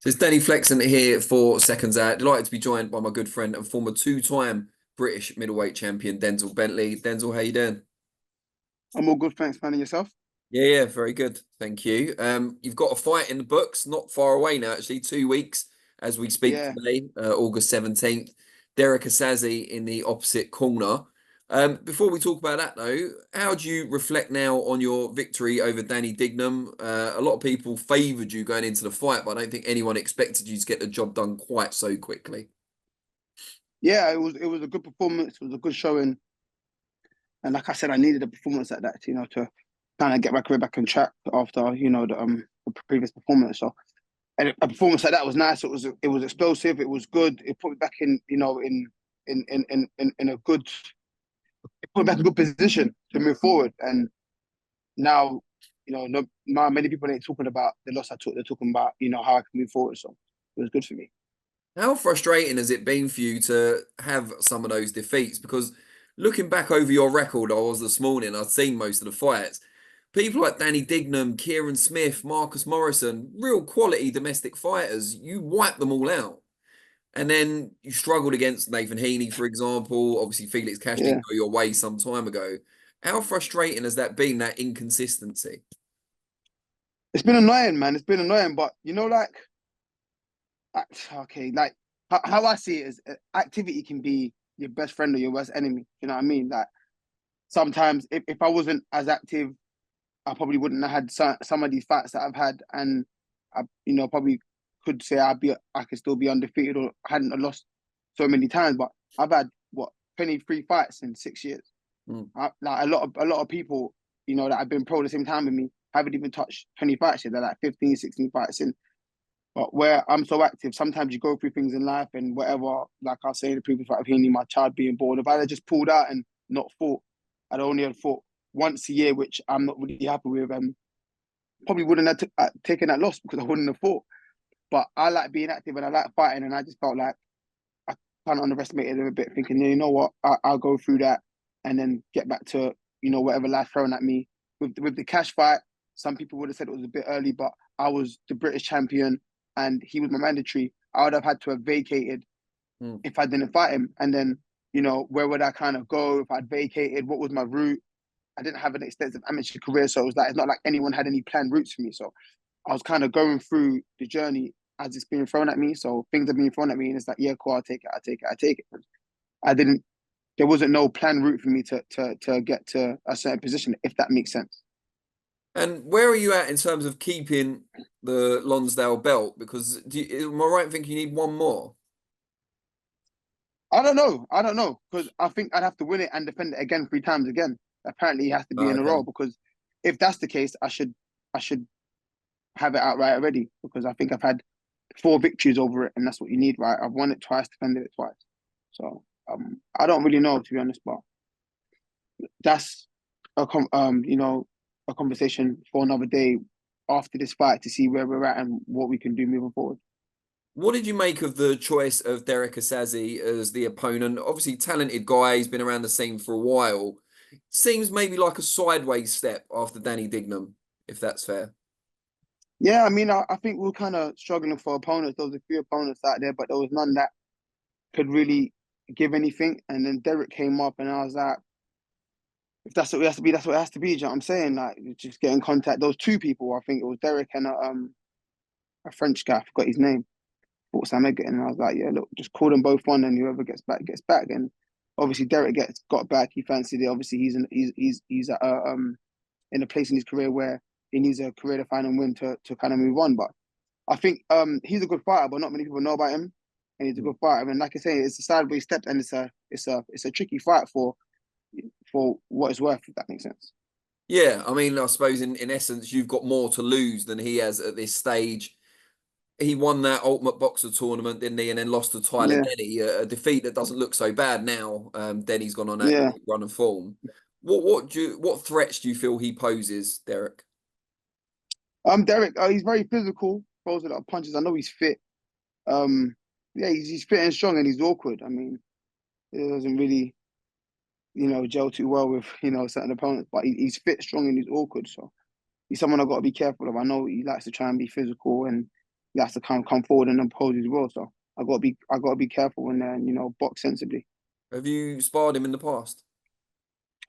So it's Denny flexing here for Seconds Out. Delighted to be joined by my good friend and former two-time British middleweight champion Denzel Bentley. Denzel, how you doing? I'm all good, thanks, man. And yourself? Yeah, very good. Thank you. You've got a fight in the books, not far away now, actually, 2 weeks as we speak Yeah, today, August 17th. Derrick Osaze in the opposite corner. Before we talk about that, though, how do you reflect now on your victory over Danny Dignam? A lot of people favoured you going into the fight, but I don't think anyone expected you to get the job done quite so quickly. yeah. It was a good performance. It was a good showing, and like I said, I needed a performance like that, to kind of get my career back on track after the previous performance. So, and a performance like that was nice. It was explosive. It was good. It put me back in a good. It put me back in a good position to move forward. And now, no, now many people ain't talking about the loss I took. They're talking about how I can move forward. So it was good for me. How frustrating has it been for you to have some of those defeats? Because looking back over your record, I was this morning, I'd seen most of the fights. People like Danny Dignam, Kieran Smith, Marcus Morrison, real quality domestic fighters, you wiped them all out. And then you struggled against Nathan Heeney, for example. Obviously, Felix Cash didn't Yeah. go your way some time ago. How frustrating has that been, that inconsistency? It's been annoying, man. It's been annoying, but okay, like how I see it is activity can be your best friend or your worst enemy. You know what I mean? Like sometimes if I wasn't as active, I probably wouldn't have had some of these fights that I've had, and I probably could say I could still be undefeated or hadn't lost so many times. But I've had what 23 fights in 6 years. Mm. Like a lot of people that have been pro at the same time with me haven't even touched 20 fights yet. They're like 15, 16 fights in. But where I'm so active, sometimes you go through things in life and whatever, like I was saying in the previous fight of Heeney, my child being born. If I had just pulled out and not fought, I'd only had fought once a year, which I'm not really happy with. Probably wouldn't have taken that loss because I wouldn't have fought. But I like being active and I like fighting. And I just felt like I kind of underestimated it a bit, thinking, you know what, I'll go through that and then get back to, whatever life thrown at me. With the cash fight, some people would have said it was a bit early, but I was the British champion and he was my mandatory. I would have had to have vacated Mm. if I didn't fight him. And then, where would I kind of go if I'd vacated? What was my route? I didn't have an extensive amateur career, so it was like it's not like anyone had any planned routes for me. So I was kind of going through the journey as it's being thrown at me. So things are being thrown at me, and it's like, yeah, cool, I'll take it, I take it, I take it. I didn't. There wasn't no planned route for me to get to a certain position, if that makes sense. And where are you at in terms of keeping the Lonsdale belt? Because am I right in thinking you need one more? I don't know. I don't know because I think I'd have to win it and defend it again 3 times again. Apparently, it has to be in a Okay. row because if that's the case, I should have it outright already because I think I've had 4 victories over it, and that's what you need, right? I've won it twice, defended it twice. So I don't really know, to be honest, but that's a conversation for another day after this fight to see where we're at and what we can do moving forward. What did you make of the choice of Derrick Osaze as the opponent? Obviously, talented guy. He's been around the scene for a while. Seems maybe like a sideways step after Danny Dignam, if that's fair. Yeah, I mean, I think we are kind of struggling for opponents. There was a few opponents out there, but there was none that could really give anything. And then Derek came up, and I was like, if that's what it has to be, that's what it has to be. Do you know what I'm saying? Like, just get in contact. Those 2 people, I think it was Derek and a French guy. I forgot his name. Fought Sam Egerton, and I was like, yeah, look, just call them both on, and whoever gets back gets back. And obviously, Derek got back. He fancied it. Obviously, he's in a place in his career where he needs a career-defining win to kind of move on. But I think he's a good fighter, but not many people know about him. And he's a good fighter. I mean, like I say, it's a sideways step, and it's a tricky fight for what it's worth, if that makes sense. Yeah, I mean, I suppose in essence, you've got more to lose than he has at this stage. He won that Ultimate Boxer tournament, didn't he? And then lost to Tyler Yeah, Denny, a defeat that doesn't look so bad now. Denny's gone on that yeah. run of form. What threats do you feel he poses, Derek? Derek, he's very physical, throws a lot of punches. I know he's fit. Um, yeah, he's fit and strong, and he's awkward. I mean, he doesn't really, gel too well with certain opponents, but he's fit, strong, and he's awkward. So he's someone I've got to be careful of. I know he likes to try and be physical, and he has to kind of come forward and impose his will. So I gotta be careful and box sensibly. Have you sparred him in the past?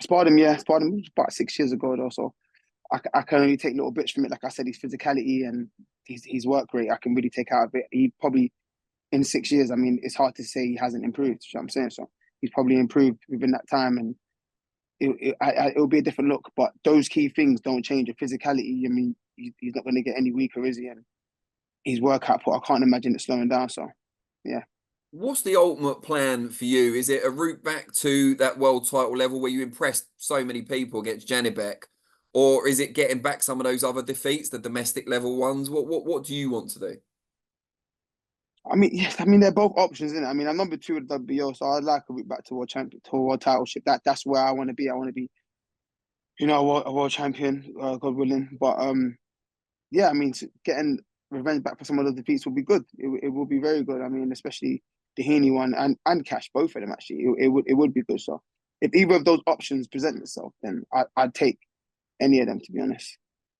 Sparred him, yeah, sparred him about 6 years ago though. So I can only take little bits from it. Like I said, his physicality and his work rate, I can really take out of it. He probably in 6 years, I mean, it's hard to say he hasn't improved. You know what I'm saying? So he's probably improved within that time, and it'll be a different look. But those key things don't change. Your physicality, I mean, he's not going to get any weaker, is he? And his work output, I can't imagine it slowing down. So, yeah. What's the ultimate plan for you? Is it a route back to that world title level where you impressed so many people against Janibek? Or is it getting back some of those other defeats, the domestic level ones? What do you want to do? I mean, yes, I mean they're both options, isn't it? I mean, I'm number 2 at WBO, so I'd like a route back to world champion, to world titleship. That's where I want to be. I want to be, a world champion, God willing. But yeah, I mean, getting revenge back for some of the defeats will be good. It will be very good. I mean, especially the Heeney one and Cash, both of them actually. It would be good. So if either of those options present itself, then I'd take any of them, to be honest.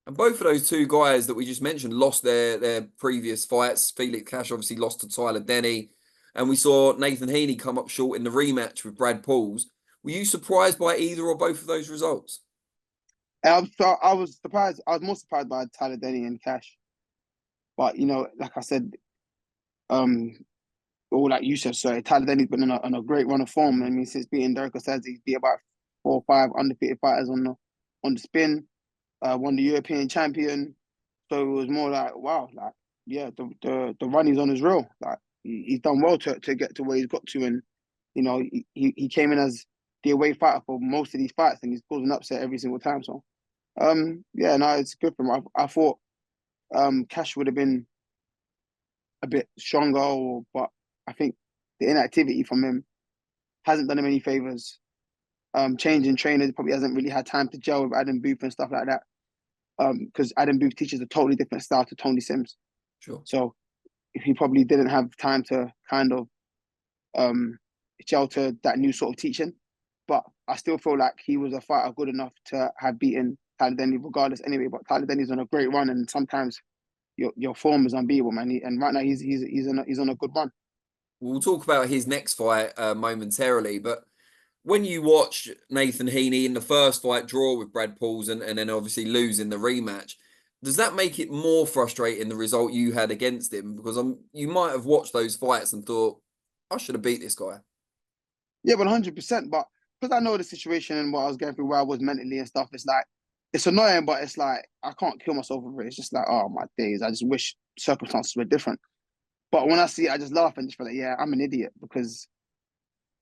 And both of those two guys that we just mentioned lost their previous fights. Felix Cash obviously lost to Tyler Denny. And we saw Nathan Heeney come up short in the rematch with Brad Pauls. Were you surprised by either or both of those results? I was surprised. I was more surprised by Tyler Denny and Cash. But like I said, um, or like you said, sorry, Tyler Denny's been on a great run of form. I mean, since beating Derrick Osaze, he's beat about 4 or 5 undefeated fighters on the spin. Won the European champion. So it was more like, wow, like yeah, the run he's on is real. Like he's done well to get to where he's got to, and he came in as the away fighter for most of these fights, and he's causing upset every single time. So yeah, no, it's good for him. I thought Cash would have been a bit stronger, but I think the inactivity from him hasn't done him any favors. Changing trainers, probably hasn't really had time to gel with Adam Booth and stuff like that. Because Adam Booth teaches a totally different style to Tony Sims. Sure. So he probably didn't have time to kind of gel to that new sort of teaching. But I still feel like he was a fighter good enough to have beaten Tyler Denny regardless anyway. But Tyler Denny's on a great run, and sometimes your form is unbeatable, man. And right now he's on a good run. We'll talk about his next fight momentarily, but when you watch Nathan Heeney in the first fight draw with Brad Pauls and then obviously lose in the rematch, does that make it more frustrating the result you had against him? Because you might have watched those fights and thought, I should have beat this guy. Yeah, 100%. But because I know the situation and what I was going through, where I was mentally and stuff, it's like it's annoying, but it's like I can't kill myself over it. It's just like, oh my days, I just wish circumstances were different. But when I see it, I just laugh and just feel like, yeah, I'm an idiot, because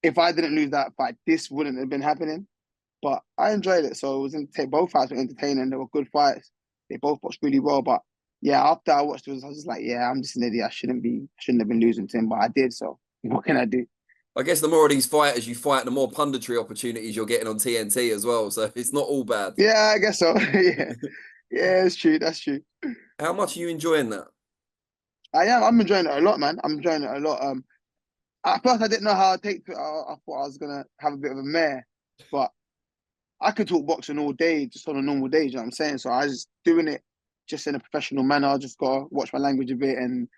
if I didn't lose that fight, this wouldn't have been happening. But I enjoyed it. So it was both fights were entertaining. They were good fights. They both boxed really well. But yeah, after I watched those, I was just like, yeah, I'm just an idiot. I shouldn't have been losing to him, but I did. So what can I do? I guess the more of these fighters you fight, the more punditry opportunities you're getting on TNT as well. So it's not all bad. Yeah, I guess so. Yeah. Yeah, it's true. That's true. How much are you enjoying that? I am. I'm enjoying it a lot, man. I'm enjoying it a lot. At first I didn't know how I'd take to it. I thought I was gonna have a bit of a mare, but I could talk boxing all day, just on a normal day. You know what I'm saying? So I was just doing it just in a professional manner. I just gotta watch my language a bit and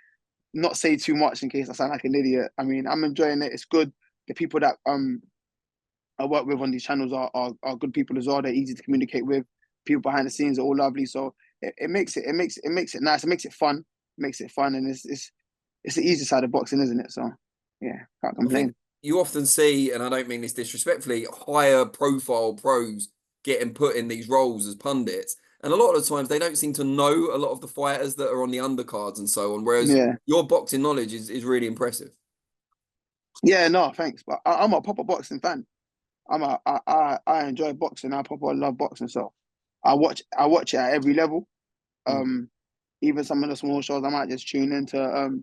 not say too much in case I sound like an idiot. I mean, I'm enjoying it. It's good. The people that I work with on these channels are good people as well. They're easy to communicate with. People behind the scenes are all lovely. So it makes it nice. It makes it fun. It makes it fun, and it's the easy side of boxing, isn't it? So yeah, can't I think complain. you often see, and I don't mean this disrespectfully, higher profile pros getting put in these roles as pundits. And a lot of the times they don't seem to know a lot of the fighters that are on the undercards and so on. Whereas Yeah. your boxing knowledge is really impressive. Yeah, no, thanks. But I'm a proper boxing fan. I enjoy boxing. I proper love boxing. So I watch it at every level. Mm. Even some of the small shows, I might just tune into.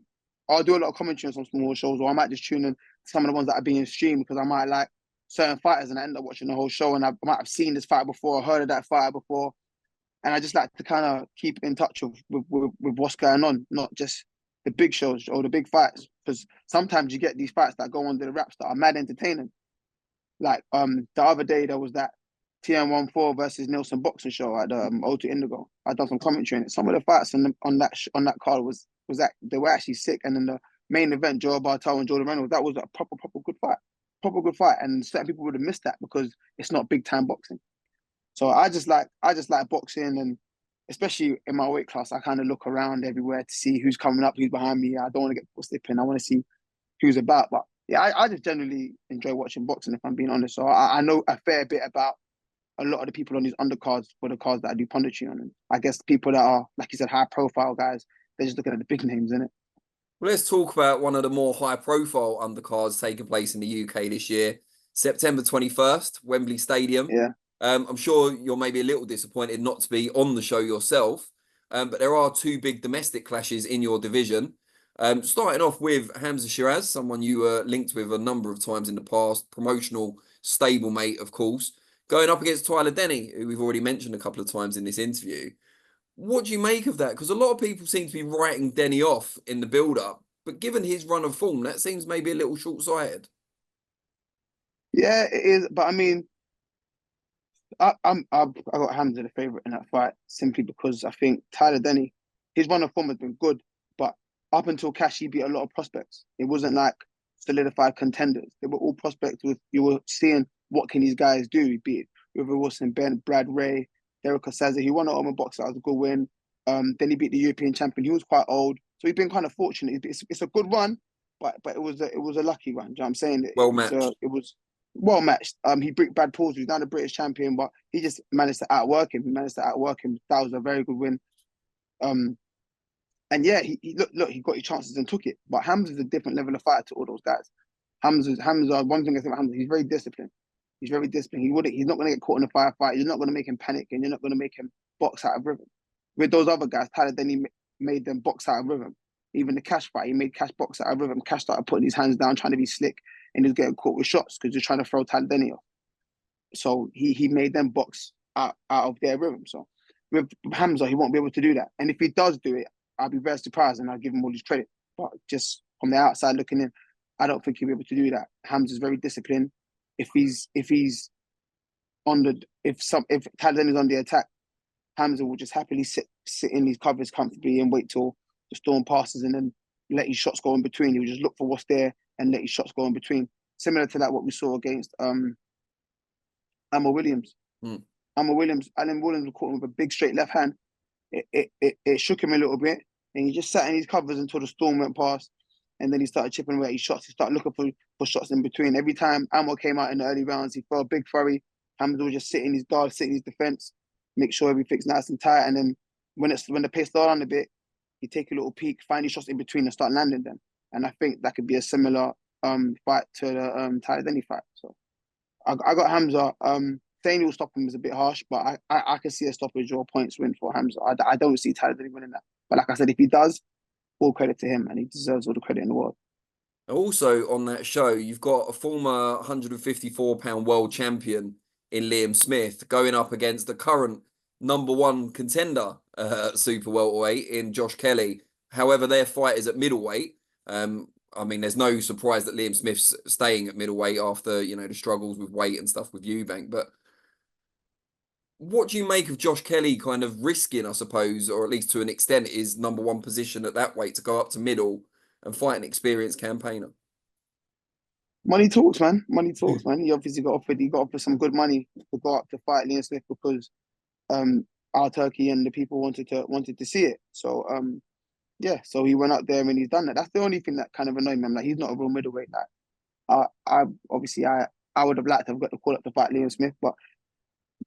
I'll do a lot of commentary on some small shows, or I might just tune in to some of the ones that are being streamed, because I might like certain fighters and I end up watching the whole show, and I might have seen this fight before, or heard of that fighter before, and I just like to kind of keep in touch with what's going on, not just the big shows or the big fights, because sometimes you get these fights that go under the wraps that are mad entertaining. Like the other day there was that TM14 versus Nelson boxing show at O2 Indigo. I done some commentary on it. Some of the fights on that card was was that they were actually sick. And then the main event, Joe Bartel and Jordan Reynolds, that was a proper proper good fight. And certain people would have missed that because it's not big time boxing. So I just like boxing, and especially in my weight class, I kind of look around everywhere to see who's coming up, who's behind me. I don't want to get slipping. I want to see who's about. But yeah, I just generally enjoy watching boxing, if I'm being honest. So I know a fair bit about a lot of the people on these undercards for the cards that I do punditry on. And I guess people that are, like you said, high profile guys, they're just looking at the big names, innit? Well, let's talk about one of the more high-profile undercards taking place in the UK this year, September 21st, Wembley Stadium. Yeah. I'm sure you're maybe a little disappointed not to be on the show yourself, but there are two big domestic clashes in your division. Starting off with Hamzah Sheeraz, someone you were linked with a number of times in the past, promotional stablemate, of course, going up against Tyler Denny, who we've already mentioned a couple of times in this interview. What do you make of that? Because a lot of people seem to be writing Denny off in the build-up, but given his run of form, that seems maybe a little short-sighted. Yeah, it is. But I mean, I got Hamza the favorite in that fight simply because I think Tyler Denny, his run of form has been good, but up until Cash, he beat a lot of prospects. It wasn't like solidified contenders. They were all prospects with you were seeing what can these guys do. He beat River Wilson, Ben, Brad Ray, Derrick Osaze. He won an Oman boxer. That was a good win. Then he beat the European champion. He was quite old, so he's been kind of fortunate. It's a good run, but it was a lucky run. Do you know what I'm saying? Well matched. It was well matched. He beat Brad Pauls, who's now the British champion, but he just managed to outwork him. He managed to outwork him. That was a very good win. And yeah, he look, he got his chances and took it. But Hamza's a different level of fighter to all those guys. Hamza. One thing I think about Hamza, he's very disciplined. He's very disciplined. He's not going to get caught in a firefight. You're not going to make him panic, and you're not going to make him box out of rhythm. With those other guys, Tyler Denny made them box out of rhythm. Even the Cash fight, he made Cash box out of rhythm. Cash started putting his hands down, trying to be slick, and he was getting caught with shots because he was trying to throw Tyler Denny off. So he made them box out of their rhythm. So with Hamza, he won't be able to do that. And if he does do it, I'll be very surprised and I'll give him all his credit. But just from the outside looking in, I don't think he'll be able to do that. Hamza's very disciplined. If Tyler Denny's on the attack, Hamza will just happily sit in these covers comfortably and wait till the storm passes and then let his shots go in between. He will just look for what's there and let his shots go in between. Similar to that, what we saw against Amma Williams. Alan Williams was caught with a big straight left hand. It shook him a little bit, and he just sat in his covers until the storm went past, and then he started chipping away at his shots. He started looking for shots in between. Every time Ammo came out in the early rounds, he threw a big flurry. Hamza would just sit in his guard, sit in his defense, make sure everything's nice and tight, and then when the pace slowed down a bit, he'd take a little peek, find his shots in between, and start landing them. And I think that could be a similar fight to the Tyler Denny fight. So I got Hamza. Saying he'll stop him is a bit harsh, but I can see a stoppage or points win for Hamza. I don't see Tyler Denny winning that. But like I said, if he does, all credit to him, and he deserves all the credit in the world. Also on that show, you've got a former 154-pound world champion in Liam Smith going up against the current number one contender super welterweight in Josh Kelly. However, their fight is at middleweight. I mean, there's no surprise that Liam Smith's staying at middleweight after, the struggles with weight and stuff with Eubank. But what do you make of Josh Kelly kind of risking, I suppose, or at least to an extent, his number one position at that weight to go up to middle and fight an experienced campaigner? Money talks, man. Money talks, man. He obviously got offered some good money to go up to fight Liam Smith because our Turkey and the people wanted to see it. So yeah, so he went up there and he's done that. That's the only thing that kind of annoyed me. I'm like, he's not a real middleweight. Like, I would have liked to have got the call up to fight Liam Smith, but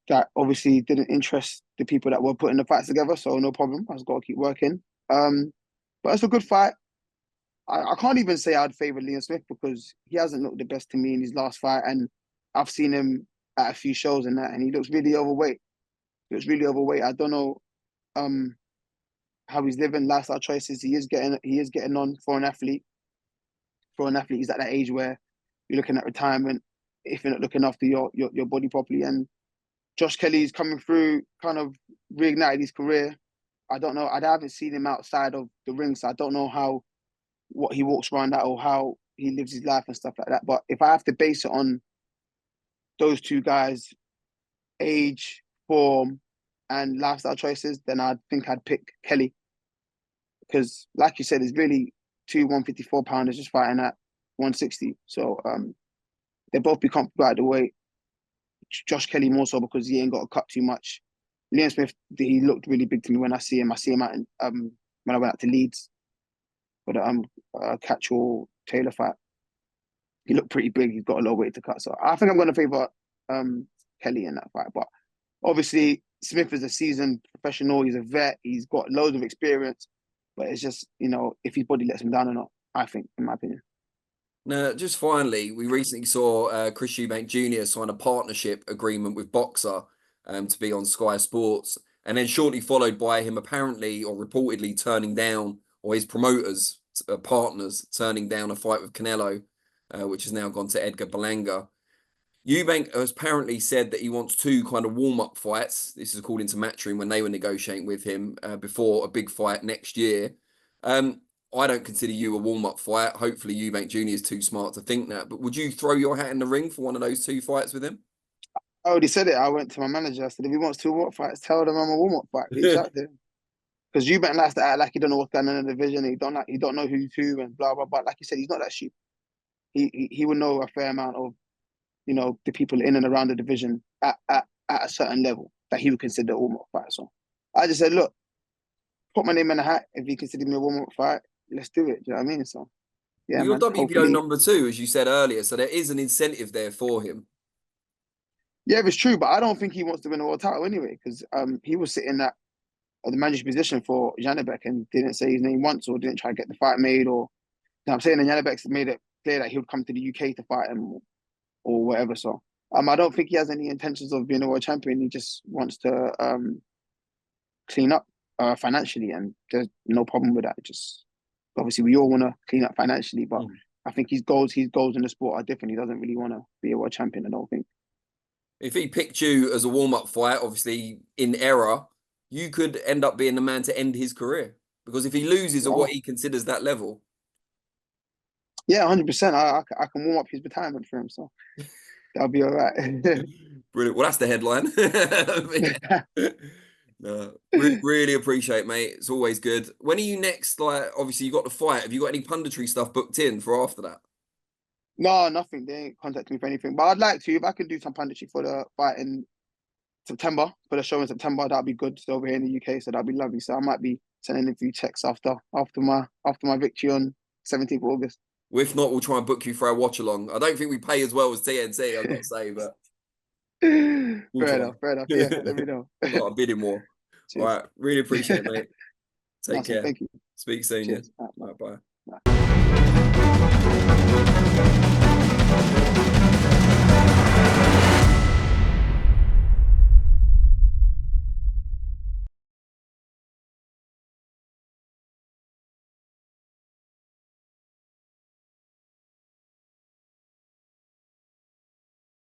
that obviously didn't interest the people that were putting the fights together. So no problem. I just got to keep working. But it's a good fight. I can't even say I'd favour Liam Smith because he hasn't looked the best to me in his last fight, and I've seen him at a few shows and that, and he looks really overweight. I don't know how he's living, lifestyle choices. He is getting on for an athlete. For an athlete, he's at that age where you're looking at retirement if you're not looking after your body properly. And Josh Kelly's coming through, kind of reignited his career. I don't know. I haven't seen him outside of the ring, so I don't know what he walks around at or how he lives his life and stuff like that. But if I have to base it on those two guys' age, form, and lifestyle choices, then I think I'd pick Kelly. because like you said, it's really two 154-pounders just fighting at 160. So they both be comfortable at the weight. Josh Kelly more so because he ain't got to cut too much. Liam Smith, he looked really big to me when I see him. I see him out in, when I went out to Leeds for the Catchall Taylor fight. He looked pretty big. He's got a lot of weight to cut. So I think I'm going to favour Kelly in that fight. But obviously, Smith is a seasoned professional. He's a vet. He's got loads of experience. But it's just, if his body lets him down or not, I think, in my opinion. Now, just finally, we recently saw Chris Eubank Jr. sign a partnership agreement with Boxer to be on Sky Sports, and then shortly followed by him apparently or reportedly turning down, or his promoters, partners, turning down a fight with Canelo, which has now gone to Edgar Berlanga. Eubank has apparently said that he wants two kind of warm-up fights. This is according to Matchroom when they were negotiating with him before a big fight next year. I don't consider you a warm-up fight. Hopefully Eubank Jr. is too smart to think that. But would you throw your hat in the ring for one of those two fights with him? I already said it. I went to my manager. I said, if he wants two warm-up fights, tell them I'm a warm-up fight. Reach out to him. Because Eubank likes to act like he don't know what's going on in the division. He don't know who's who and blah, blah, blah. Like you said, he's not that stupid. He would know a fair amount of, the people in and around the division at a certain level that he would consider a warm-up fight. So I just said, look, put my name in the hat. If you consider me a warm-up fight, let's do it. Do you know what I mean? So, yeah, well, you're man. WBO number 2, as you said earlier, so there is an incentive there for him. Yeah, it's true, but I don't think he wants to win a world title anyway, because he was sitting at the manager's position for Janibek and didn't say his name once or didn't try to get the fight made, or I'm saying that Janibek's made it clear that he would come to the UK to fight him or whatever. So I don't think he has any intentions of being a world champion. He just wants to clean up financially, and there's no problem with that. Just obviously we all want to clean up financially, but I think his goals in the sport are different. He doesn't really want to be a world champion, I don't think. If he picked you as a warm-up fight, obviously in error, you could end up being the man to end his career. Because if he loses at what he considers that level. Yeah, 100%. I can warm up his retirement for him, so that'll be all right. Brilliant. Well, that's the headline. No, really appreciate it, mate. It's always good. When are you next? Like, obviously, you got the fight. Have you got any punditry stuff booked in for after that? No, nothing. They ain't contacting me for anything. But I'd like to, if I could do some punditry for the fight in September, for the show in September, that'd be good. It's over here in the UK, so that'd be lovely. So I might be sending a few checks after my victory on 17th of August. Well, if not, we'll try and book you for a watch along. I don't think we pay as well as TNT, I've got to say, but fair enough. Yeah, let me know. Got a bidding war. All right, really appreciate it, mate. Take care. Thank you. Speak soon. Cheers. Yeah.